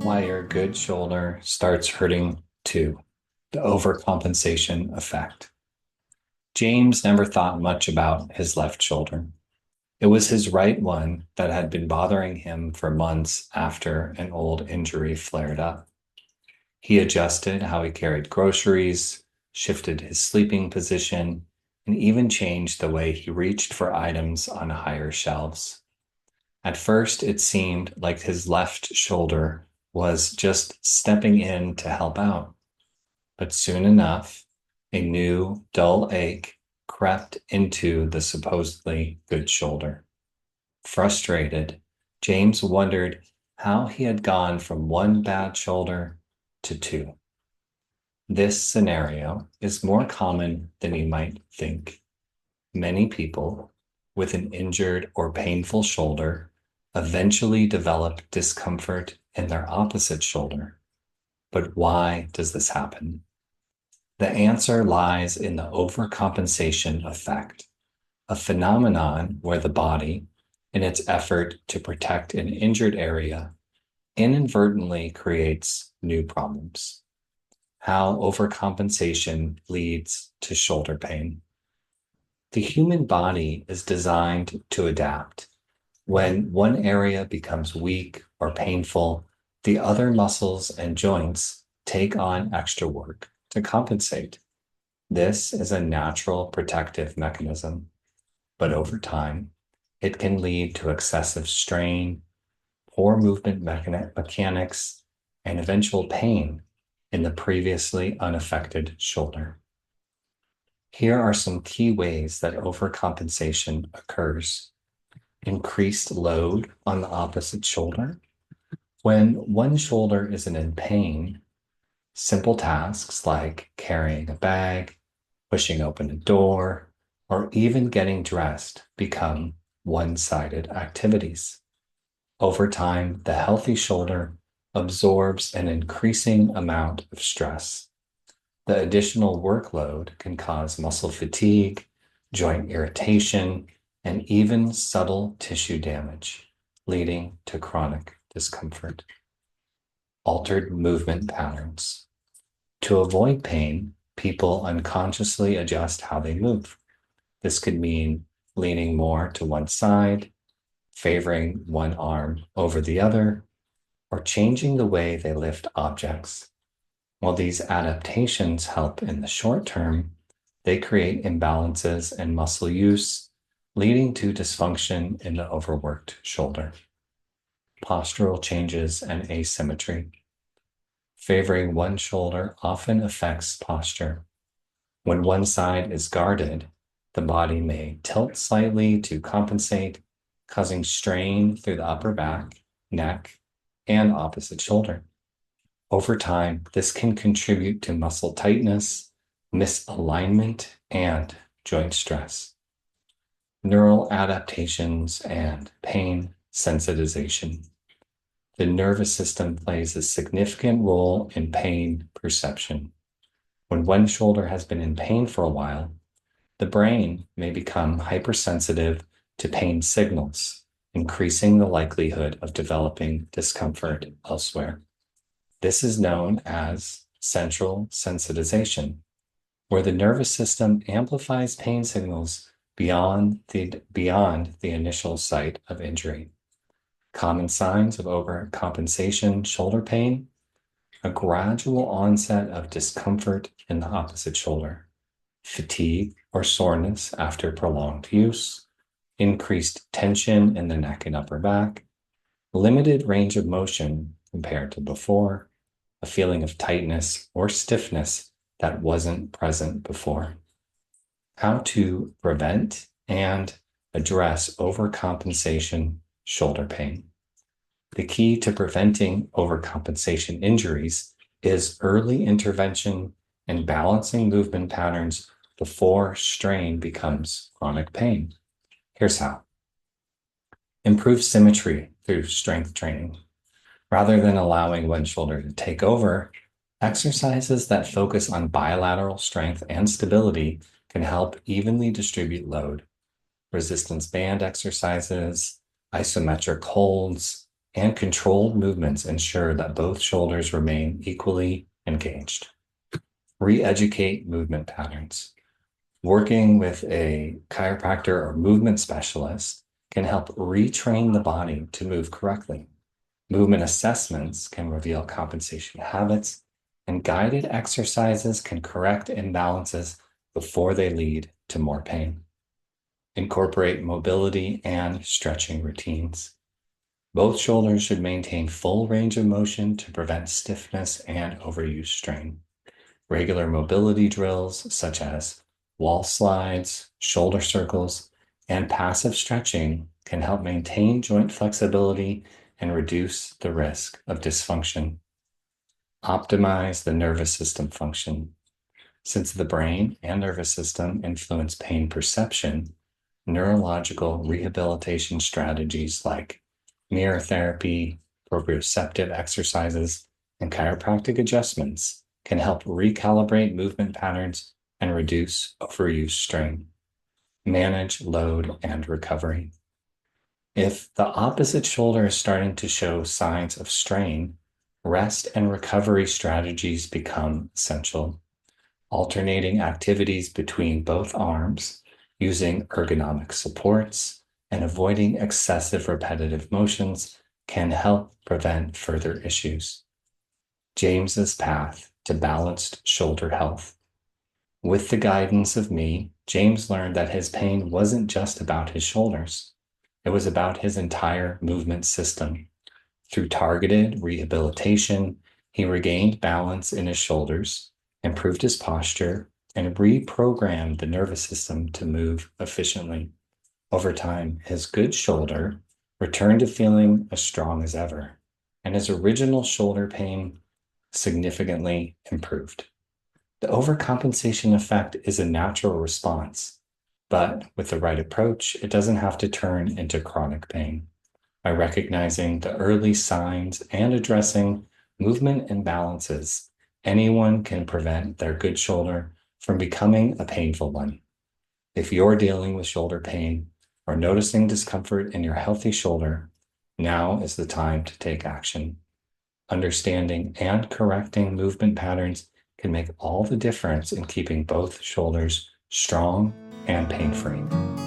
why your good shoulder starts hurting too. The overcompensation effect. James never thought much about his left shoulder. It was his right one that had been bothering him for months after an old injury flared up. He adjusted how he carried groceries, shifted his sleeping position, and even changed the way he reached for items on higher shelves. At first, it seemed like his left shoulder was just stepping in to help out. But soon enough, a new dull ache crept into the supposedly good shoulder. Frustrated, James wondered how he had gone from one bad shoulder to two. This scenario is more common than you might think. Many people with an injured or painful shoulder eventually develop discomfort in their opposite shoulder. But why does this happen? The answer lies in the overcompensation effect, a phenomenon where the body, in its effort to protect an injured area, inadvertently creates new problems. How overcompensation leads to shoulder pain. The human body is designed to adapt. When one area becomes weak or painful, the other muscles and joints take on extra work to compensate. This is a natural protective mechanism, but over time, it can lead to excessive strain, poor movement mechanics, and eventual pain in the previously unaffected shoulder. Here are some key ways that overcompensation occurs. Increased load on the opposite shoulder. When one shoulder isn't in pain, simple tasks like carrying a bag, pushing open a door, or even getting dressed become one-sided activities. Over time, the healthy shoulder absorbs an increasing amount of stress. The additional workload can cause muscle fatigue, joint irritation, and even subtle tissue damage, leading to chronic discomfort. Altered movement patterns. To avoid pain, people unconsciously adjust how they move. This could mean leaning more to one side, favoring one arm over the other, or changing the way they lift objects. While these adaptations help in the short term, they create imbalances in muscle use, leading to dysfunction in the overworked shoulder. Postural changes and asymmetry. Favoring one shoulder often affects posture. When one side is guarded, the body may tilt slightly to compensate, causing strain through the upper back, neck, and opposite shoulder. Over time, this can contribute to muscle tightness, misalignment, and joint stress. Neural adaptations and pain sensitization. The nervous system plays a significant role in pain perception. When one shoulder has been in pain for a while, the brain may become hypersensitive to pain signals, increasing the likelihood of developing discomfort elsewhere. This is known as central sensitization, where the nervous system amplifies pain signals beyond the initial site of injury. Common signs of overcompensation shoulder pain: a gradual onset of discomfort in the opposite shoulder, fatigue or soreness after prolonged use, increased tension in the neck and upper back, limited range of motion compared to before, a feeling of tightness or stiffness that wasn't present before. How to prevent and address overcompensation shoulder pain. The key to preventing overcompensation injuries is early intervention and balancing movement patterns before strain becomes chronic pain. Here's how. Improve symmetry through strength training. Rather than allowing one shoulder to take over, exercises that focus on bilateral strength and stability can help evenly distribute load. Resistance band exercises, isometric holds, and controlled movements ensure that both shoulders remain equally engaged. Re-educate movement patterns. Working with a chiropractor or movement specialist can help retrain the body to move correctly. Movement assessments can reveal compensation habits, and guided exercises can correct imbalances before they lead to more pain. Incorporate mobility and stretching routines. Both shoulders should maintain full range of motion to prevent stiffness and overuse strain. Regular mobility drills such as wall slides, shoulder circles, and passive stretching can help maintain joint flexibility and reduce the risk of dysfunction. Optimize the nervous system function. Since the brain and nervous system influence pain perception, neurological rehabilitation strategies like mirror therapy, proprioceptive exercises, and chiropractic adjustments can help recalibrate movement patterns and reduce overuse strain. Manage load and recovery. If the opposite shoulder is starting to show signs of strain, rest and recovery strategies become essential. Alternating activities between both arms, using ergonomic supports, and avoiding excessive repetitive motions can help prevent further issues. James's path to balanced shoulder health. With the guidance of me, James learned that his pain wasn't just about his shoulders. It was about his entire movement system. Through targeted rehabilitation, he regained balance in his shoulders, improved his posture, and reprogrammed the nervous system to move efficiently. Over time, his good shoulder returned to feeling as strong as ever, and his original shoulder pain significantly improved. The overcompensation effect is a natural response, but with the right approach, it doesn't have to turn into chronic pain. By recognizing the early signs and addressing movement imbalances, anyone can prevent their good shoulder from becoming a painful one. If you're dealing with shoulder pain or noticing discomfort in your healthy shoulder, now is the time to take action. Understanding and correcting movement patterns can make all the difference in keeping both shoulders strong and pain-free.